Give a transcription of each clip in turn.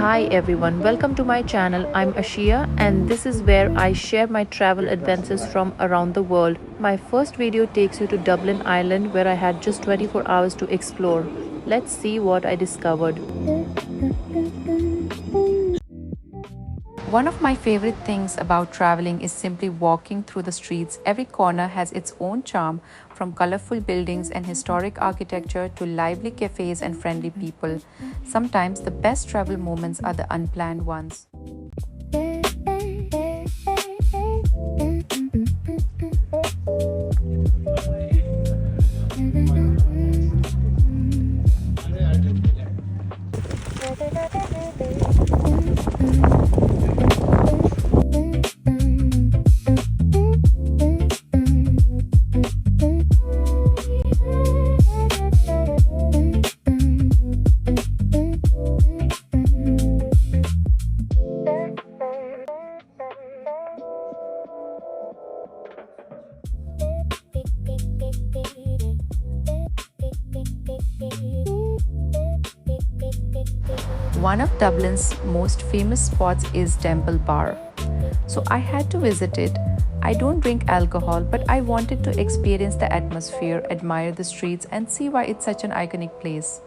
Hi everyone, welcome to my channel. I'm Ashia and this is where I share my travel adventures from around the world. My first video takes you to Dublin, Ireland, where I had just 24 hours to explore. Let's see what I discovered. One of my favorite things about traveling is simply walking through the streets. Every corner has its own charm, from colorful buildings and historic architecture to lively cafes and friendly people. Sometimes the best travel moments are the unplanned ones. One of Dublin's most famous spots is Temple Bar. So I had to visit it. I don't drink alcohol, but I wanted to experience the atmosphere, admire the streets, and see why it's such an iconic place.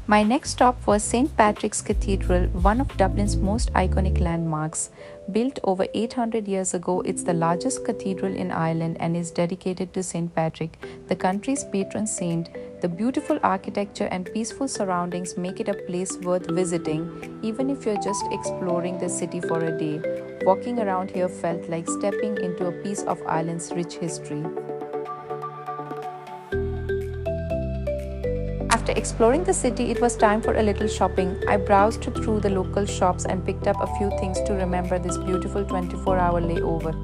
My next stop was St. Patrick's Cathedral, one of Dublin's most iconic landmarks. Built over 800 years ago, it's the largest cathedral in Ireland and is dedicated to St. Patrick, the country's patron saint. The beautiful architecture and peaceful surroundings make it a place worth visiting, even if you're just exploring the city for a day. Walking around here felt like stepping into a piece of Ireland's rich history. After exploring the city, it was time for a little shopping. I browsed through the local shops and picked up a few things to remember this beautiful 24-hour layover.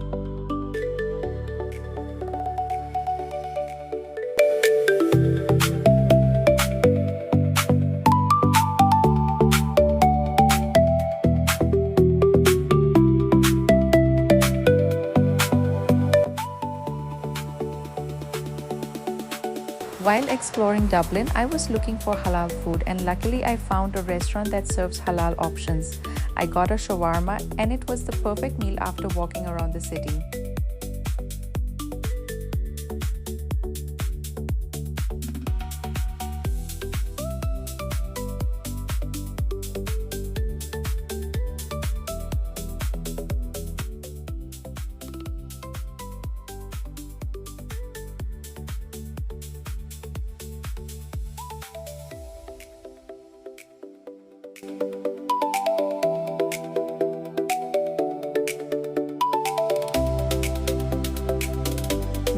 While exploring Dublin, I was looking for halal food and luckily I found a restaurant that serves halal options. I got a shawarma and it was the perfect meal after walking around the city.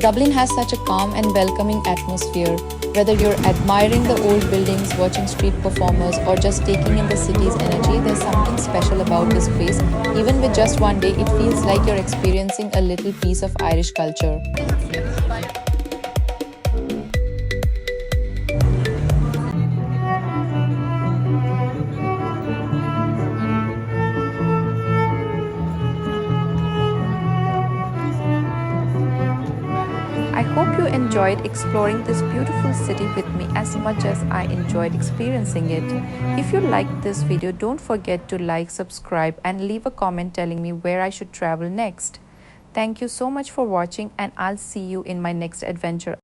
Dublin has such a calm and welcoming atmosphere. Whether you're admiring the old buildings, watching street performers, or just taking in the city's energy, there's something special about this place. Even with just one day, it feels like you're experiencing a little piece of Irish culture. I hope you enjoyed exploring this beautiful city with me as much as I enjoyed experiencing it. If you liked this video, don't forget to like, subscribe, and leave a comment telling me where I should travel next. Thank you so much for watching, and I'll see you in my next adventure.